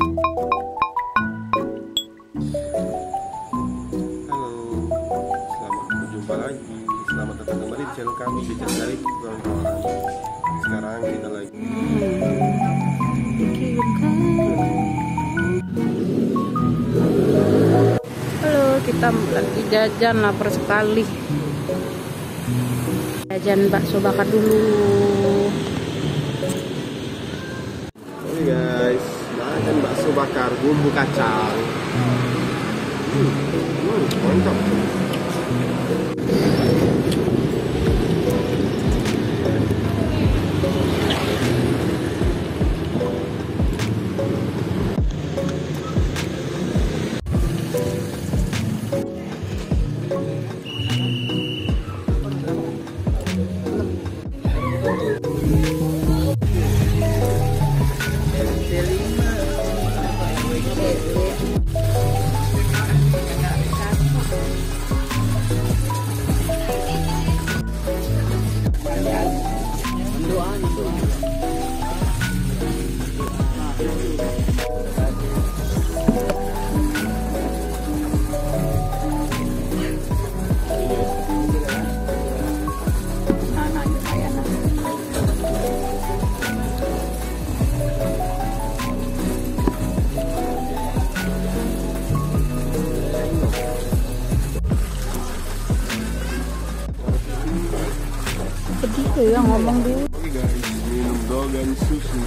selamat berjumpa lagi. Selamat datang kembali di channel kami, Bijak Dari Kawan-kawan. Sekarang kita lagi halo, kita lagi jajan, lapar sekali. Jajan bakso bakar dulu. Oke guys, makan bakso bakar bumbu kacang. Mantap. Sedih ya ngomong dulu. Oke guys, minum dogan susu.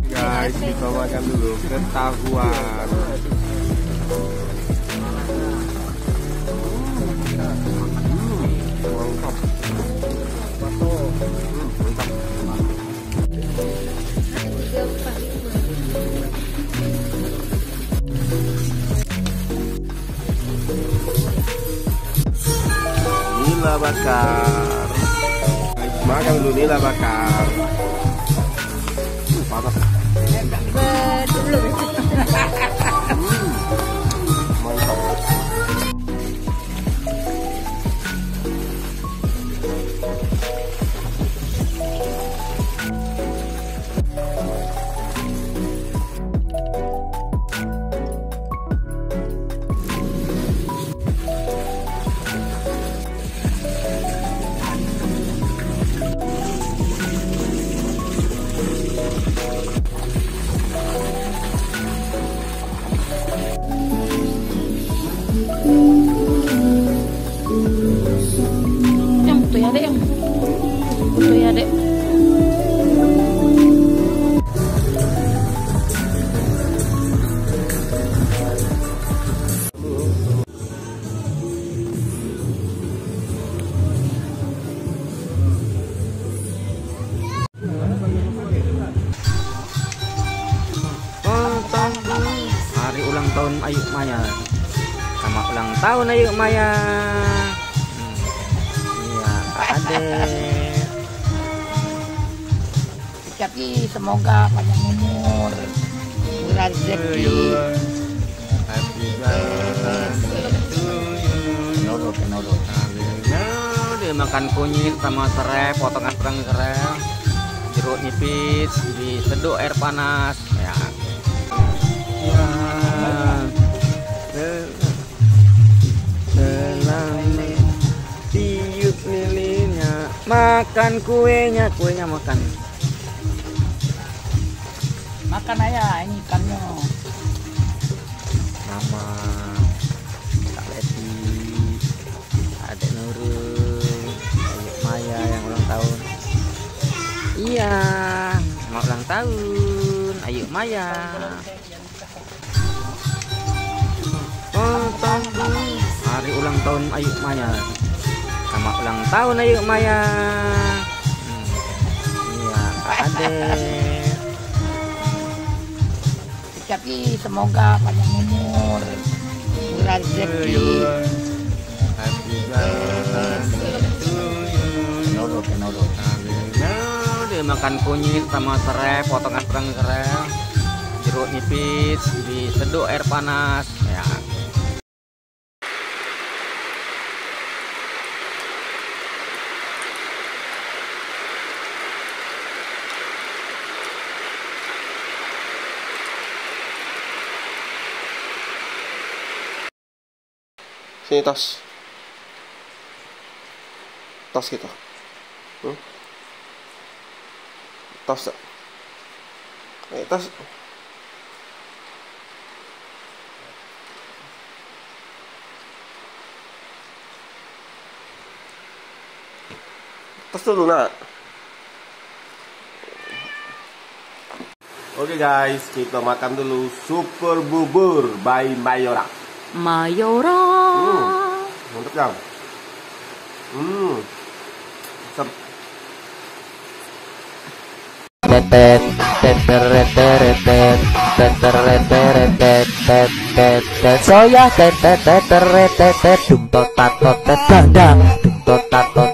Guys, kita makan dulu ketahuan. Mantap. Nila bakar. Makan dulu nila bakar. Panas. Mantap. Yang butuh ya dek, yang butuh ya dek. Hari ulang tahun Ayu Maya. Sama ulang tahun Ayu Maya. Iya, Kak Ade. Tapi semoga panjang umur, murah rezeki. Happy birthday to you. Nolo. Dia makan kunyit sama serai, potongan kerang serai, jeruk nipis, diseduh air panas. Ya. Ya. Tiup lilinnya, makan kuenya makan. Makan aja ini ikannya. Nama Kak Leti, Adek Nurul, Ayu Maya yang ulang tahun. Iya, mau ulang tahun Ayu Maya. Hari ulang tahun Ayu Maya. Sama ulang tahun Ayu Maya. Iya, Kak Ade. Tapi semoga panjang umur, murah rezeki. Happy birthday to you. Nolo. Dia makan kunyit sama serai, potongan kerang serai, jeruk nipis, diseduh air panas. Ya. Sini tas. Tas kita. Tas. Tas. Tas dulu nak. Oke guys, kita makan dulu super bubur by Mayora. Mayora. Mantap kan? Mantap. Tetet teteret teret teteret teret tet soya tetet teteret tet dum tot tat tot tet dang dum tot tat tot